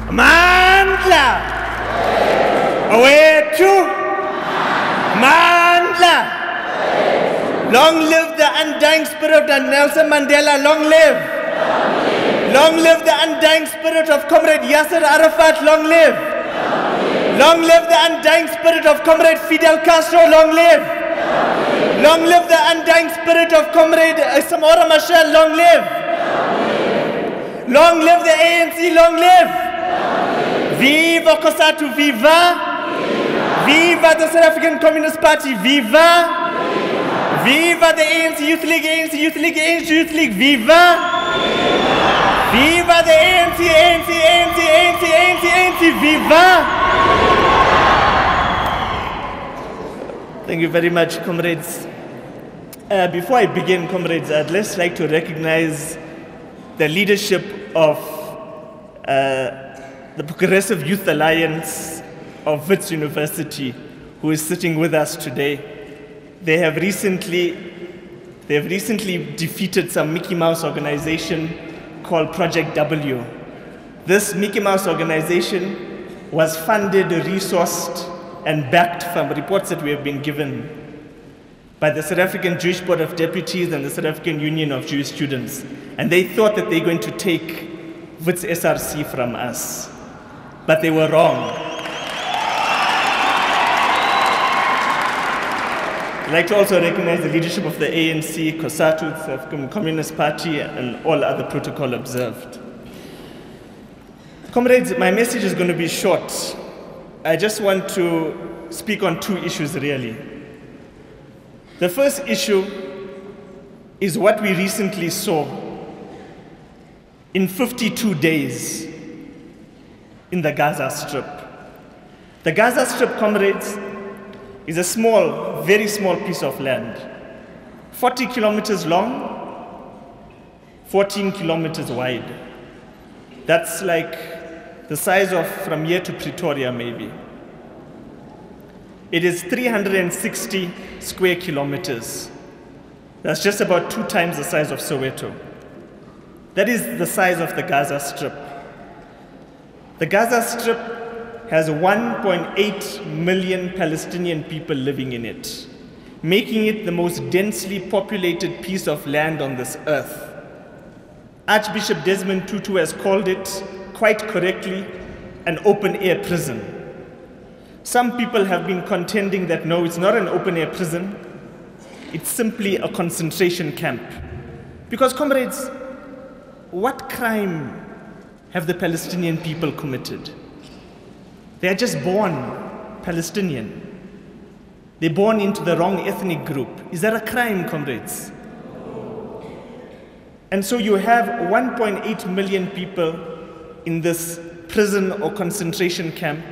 Mandla! Awethu! Mandla! Long live the undying spirit of Nelson Mandela, long live! Long live the undying spirit of Comrade Yasser Arafat, long live! Long live the undying spirit of Comrade Fidel Castro, long live! Long live the undying spirit of Comrade Samora Machel, long live! Long live the ANC, long live! Viva COSATU, viva! Viva the South African Communist Party, viva! Viva the ANC Youth League, ANC Youth League, ANC Youth League, viva! Viva the ANC, ANC, ANC, ANC, ANC, ANC, viva! Thank you very much, comrades. Before I begin, comrades, I'd just like to recognize the leadership of the Progressive Youth Alliance of Wits University, who is sitting with us today. They have recently defeated some Mickey Mouse organization called Project W. This Mickey Mouse organization was funded, resourced, and backed from reports that we have been given by the South African Jewish Board of Deputies and the South African Union of Jewish Students. And they thought that they were going to take WITS SRC from us, but they were wrong. I'd like to also recognize the leadership of the ANC, COSATU, the South African Communist Party, and all other protocol observed. Comrades, my message is going to be short. I just want to speak on two issues, really. The first issue is what we recently saw in 52 days in the Gaza Strip. The Gaza Strip, comrades, is a small, very small piece of land, 40 kilometers long, 14 kilometers wide. That's like the size of from here to Pretoria, maybe. It is 360 square kilometers. That's just about 2 times the size of Soweto. That is the size of the Gaza Strip. The Gaza Strip has 1.8 million Palestinian people living in it, making it the most densely populated piece of land on this earth. Archbishop Desmond Tutu has called it, quite correctly, an open-air prison. Some people have been contending that no, it's not an open-air prison, it's simply a concentration camp. Because, comrades, what crime have the Palestinian people committed? They are just born Palestinian. They're born into the wrong ethnic group. Is that a crime, comrades? And so you have 1.8 million people in this prison or concentration camp,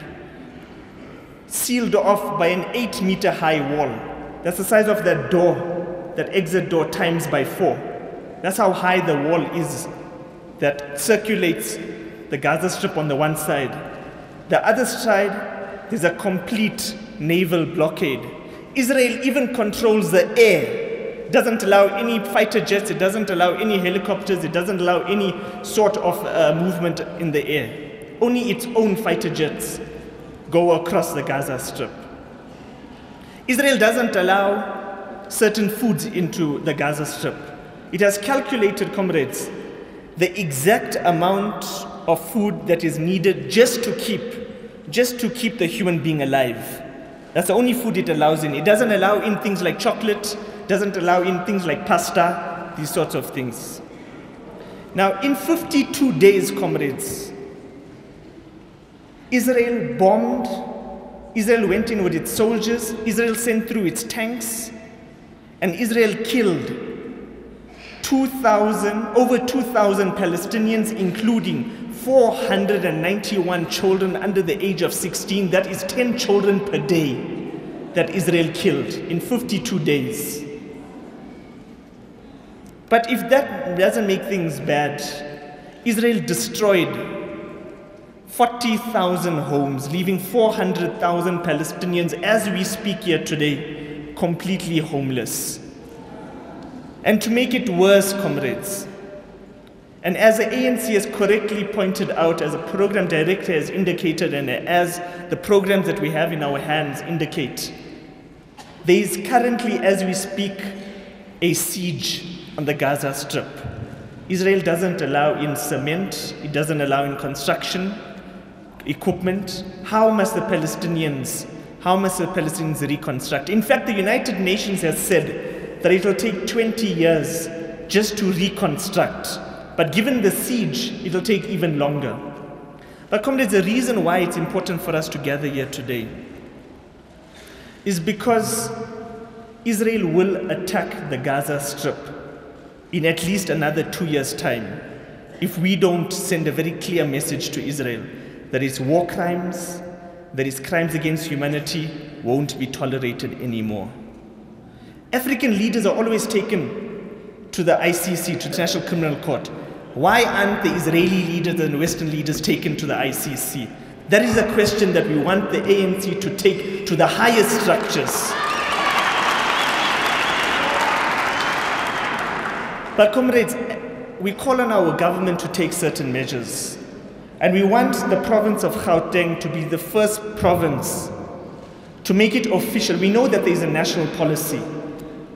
sealed off by an 8-meter high wall. That's the size of that door, that exit door times by 4. That's how high the wall is that circulates the Gaza Strip on the one side. The other side, there's a complete naval blockade. Israel even controls the air. It doesn't allow any fighter jets, it doesn't allow any helicopters, it doesn't allow any sort of movement in the air. Only its own fighter jets go across the Gaza Strip. Israel doesn't allow certain foods into the Gaza Strip. It has calculated, comrades, the exact amount of food that is needed just to keep the human being alive. That's the only food it allows in. It doesn't allow in things like chocolate, doesn't allow in things like pasta, these sorts of things. Now, in 52 days, comrades, Israel bombed, Israel went in with its soldiers, Israel sent through its tanks, and Israel killed over 2,000 Palestinians, including 491 children under the age of 16. That is 10 children per day that Israel killed in 52 days. But if that doesn't make things bad, Israel destroyed 40,000 homes, leaving 400,000 Palestinians, as we speak here today, completely homeless. And to make it worse, comrades, And as the ANC has correctly pointed out, as a program director has indicated, and as the programs that we have in our hands indicate, there is currently, as we speak, a siege on the Gaza Strip. Israel doesn't allow in cement, it doesn't allow in construction equipment. How must the Palestinians reconstruct? In fact, the United Nations has said that it will take 20 years just to reconstruct. But given the siege, it will take even longer. But comrades, the reason why it's important for us to gather here today is because Israel will attack the Gaza Strip in at least another 2 years' time if we don't send a very clear message to Israel that its war crimes, that its crimes against humanity won't be tolerated anymore. African leaders are always taken to the ICC, to the International Criminal Court. Why aren't the Israeli leaders and Western leaders taken to the ICC? That is a question that we want the ANC to take to the highest structures. But comrades, we call on our government to take certain measures. And we want the province of Gauteng to be the first province to make it official. We know that there is a national policy.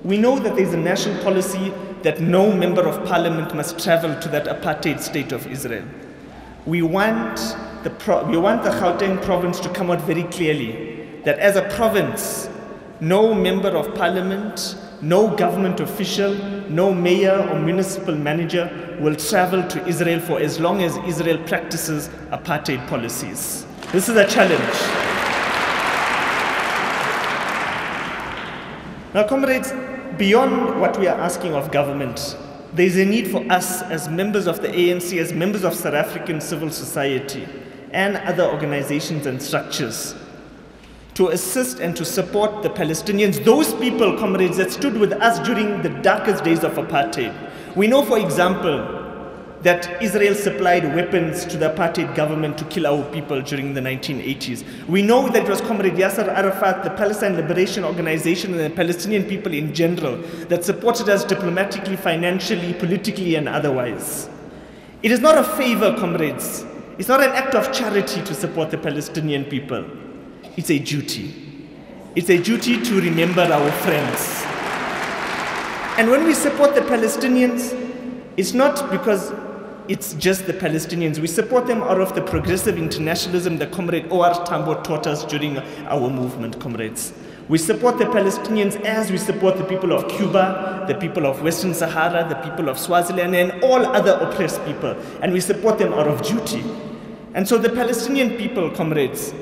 We know that there is a national policy that no member of parliament must travel to that apartheid state of Israel. We want the Gauteng province to come out very clearly that as a province, no member of parliament, no government official, no mayor or municipal manager will travel to Israel for as long as Israel practices apartheid policies. This is a challenge. Now, comrades, beyond what we are asking of government, there is a need for us as members of the ANC, as members of South African civil society and other organizations and structures to assist and to support the Palestinians, those people, comrades, that stood with us during the darkest days of apartheid. We know, for example, that Israel supplied weapons to the apartheid government to kill our people during the 1980s. We know that it was Comrade Yasser Arafat, the Palestine Liberation Organization, and the Palestinian people in general that supported us diplomatically, financially, politically, and otherwise. It is not a favor, comrades. It's not an act of charity to support the Palestinian people. It's a duty. It's a duty to remember our friends. And when we support the Palestinians, it's not because it's just the Palestinians. We support them out of the progressive internationalism that Comrade O.R. Tambo taught us during our movement, comrades. We support the Palestinians as we support the people of Cuba, the people of Western Sahara, the people of Swaziland, and all other oppressed people. And we support them out of duty. And so the Palestinian people, comrades,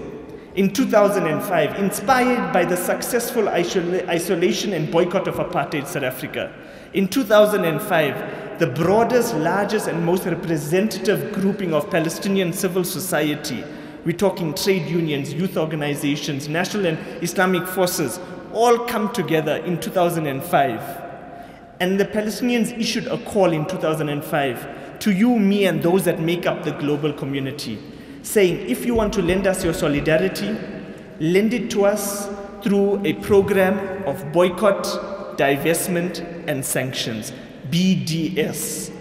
in 2005, inspired by the successful isolation and boycott of apartheid South Africa, in 2005, the broadest, largest, and most representative grouping of Palestinian civil society, we're talking trade unions, youth organizations, national and Islamic forces, all come together in 2005. And the Palestinians issued a call in 2005 to you, me, and those that make up the global community, saying, if you want to lend us your solidarity, lend it to us through a program of boycott, divestment, and sanctions, BDS.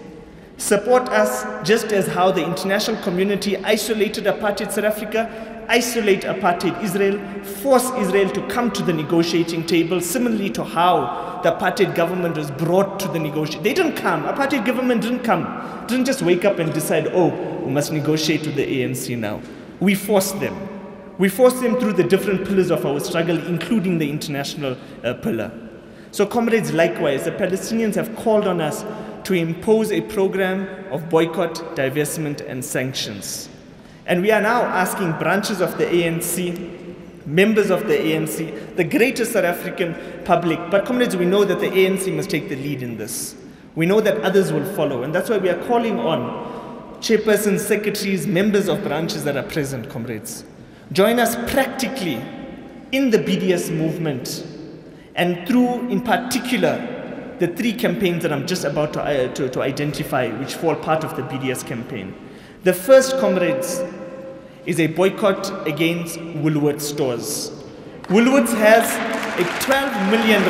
Support us just as how the international community isolated apartheid South Africa, isolate apartheid Israel, force Israel to come to the negotiating table, similarly to how the apartheid government was brought to the negotiation. They didn't come. Apartheid government didn't come. Didn't just wake up and decide, oh, we must negotiate with the ANC now. We forced them. We forced them through the different pillars of our struggle, including the international pillar. So comrades, likewise, the Palestinians have called on us to impose a program of boycott, divestment, and sanctions. And we are now asking branches of the ANC, members of the ANC, the greater South African public, but comrades, we know that the ANC must take the lead in this. We know that others will follow, and that's why we are calling on chairpersons, secretaries, members of branches that are present, comrades. Join us practically in the BDS movement, and through, in particular, the 3 campaigns that I'm just about to identify, which fall part of the BDS campaign. The first, comrades, is a boycott against Woolworths stores. Woolworths has a 12 million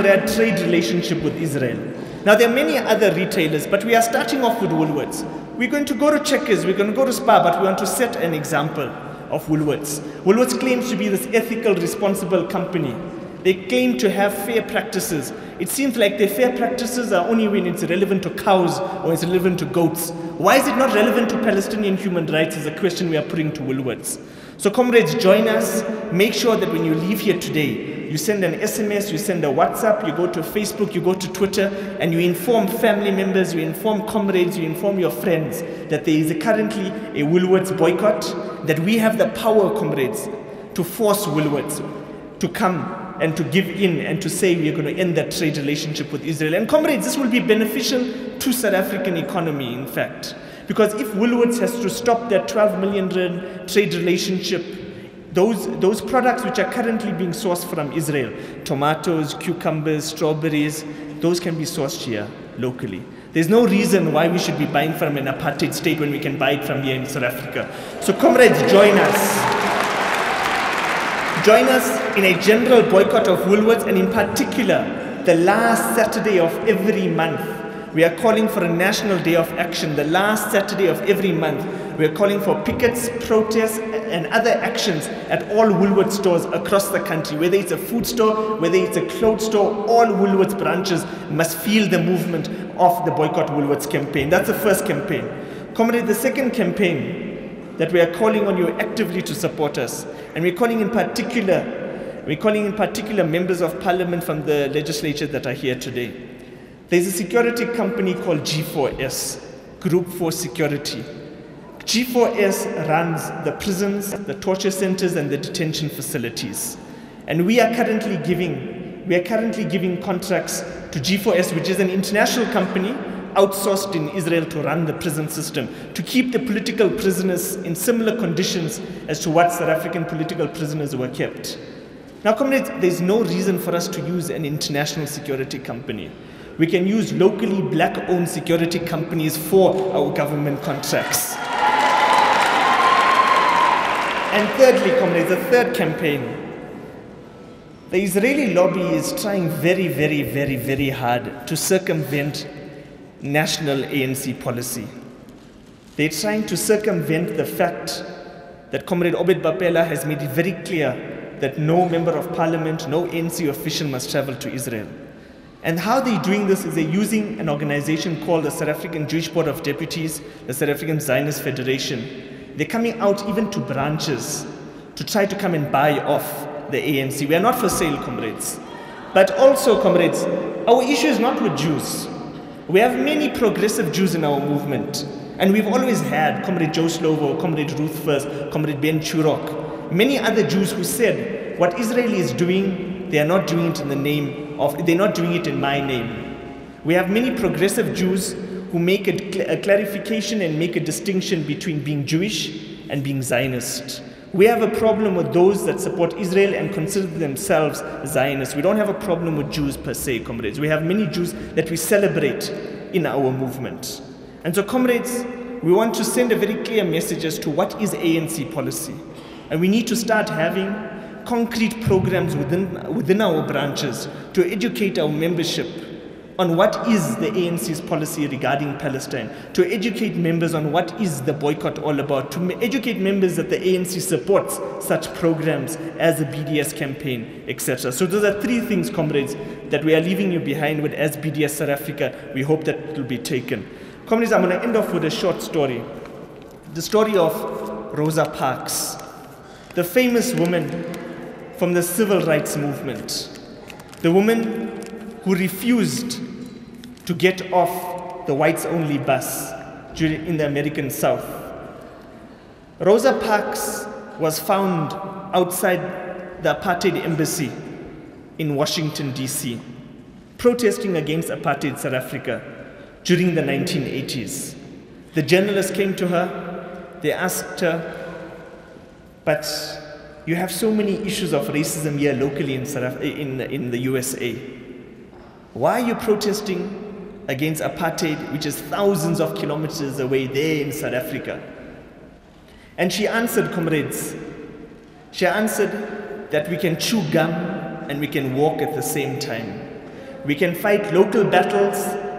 rand trade relationship with Israel. Now, there are many other retailers, but we are starting off with Woolworths. We're going to go to Checkers, we're going to go to Spar, but we want to set an example of Woolworths. Woolworths claims to be this ethical, responsible company. They claim to have fair practices. It seems like their fair practices are only when it's relevant to cows or it's relevant to goats. Why is it not relevant to Palestinian human rights is a question we are putting to Woolworths. So comrades, join us. Make sure that when you leave here today, you send an SMS, you send a WhatsApp, you go to Facebook, you go to Twitter, and you inform family members, you inform comrades, you inform your friends that there is currently a Woolworths boycott, that we have the power, comrades, to force Woolworths to come and to give in and to say we are going to end that trade relationship with Israel. And comrades, this will be beneficial to South African economy, in fact. Because if Woolworths has to stop that 12 million rand trade relationship, those products which are currently being sourced from Israel, tomatoes, cucumbers, strawberries, those can be sourced here locally. There's no reason why we should be buying from an apartheid state when we can buy it from here in South Africa. So comrades, join us. Join us in a general boycott of Woolworths, and in particular, the last Saturday of every month. We are calling for a national day of action. The last Saturday of every month, we are calling for pickets, protests, and other actions at all Woolworths stores across the country. Whether it's a food store, whether it's a clothes store, all Woolworths branches must feel the movement of the Boycott Woolworths campaign. That's the first campaign. Comrade, the second campaign that we are calling on you actively to support us, and we're calling in particular members of parliament from the legislature that are here today. There's a security company called G4S, Group for Security. G4S runs the prisons, the torture centers, and the detention facilities. And we are currently giving contracts to G4S, which is an international company outsourced in Israel to run the prison system, to keep the political prisoners in similar conditions as to what South African political prisoners were kept. Now, comrades, there's no reason for us to use an international security company. We can use locally black-owned security companies for our government contracts. And thirdly, comrades, the third campaign. The Israeli lobby is trying very, very, very, very hard to circumvent national ANC policy. They're trying to circumvent the fact that Comrade Obed Bapela has made it very clear that no member of parliament, no ANC official must travel to Israel. And how they're doing this is they're using an organization called the South African Jewish Board of Deputies, the South African Zionist Federation. They're coming out even to branches to try to come and buy off the ANC. We are not for sale, comrades. But also, comrades, our issue is not with Jews. We have many progressive Jews in our movement, and we've always had Comrade Joe Slovo, Comrade Ruth First, Comrade Ben Churok, many other Jews who said what Israel is doing, they are not doing it in the name of, they're not doing it in my name. We have many progressive Jews who make a clarification and make a distinction between being Jewish and being Zionist. We have a problem with those that support Israel and consider themselves Zionists. We don't have a problem with Jews per se, comrades. We have many Jews that we celebrate in our movement. And so, comrades, we want to send a very clear message as to what is ANC policy. And we need to start having concrete programs within our branches to educate our membership on what is the ANC's policy regarding Palestine, to educate members on what is the boycott all about, to educate members that the ANC supports such programs as the BDS campaign, etc. So those are three things, comrades, that we are leaving you behind with as BDS South Africa. We hope that it will be taken. Comrades, I'm going to end off with a short story. The story of Rosa Parks, the famous woman from the civil rights movement, the woman who refused to get off the whites-only bus in the American South. Rosa Parks was found outside the apartheid embassy in Washington, D.C., protesting against apartheid South Africa during the 1980s. The journalists came to her, they asked her, but you have so many issues of racism here locally in the USA. Why are you protesting against apartheid, which is thousands of kilometers away there in South Africa? And she answered, comrades, she answered that we can chew gum and we can walk at the same time. We can fight local battles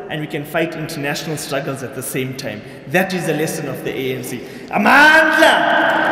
and we can fight international struggles at the same time. That is the lesson of the ANC. Amandla!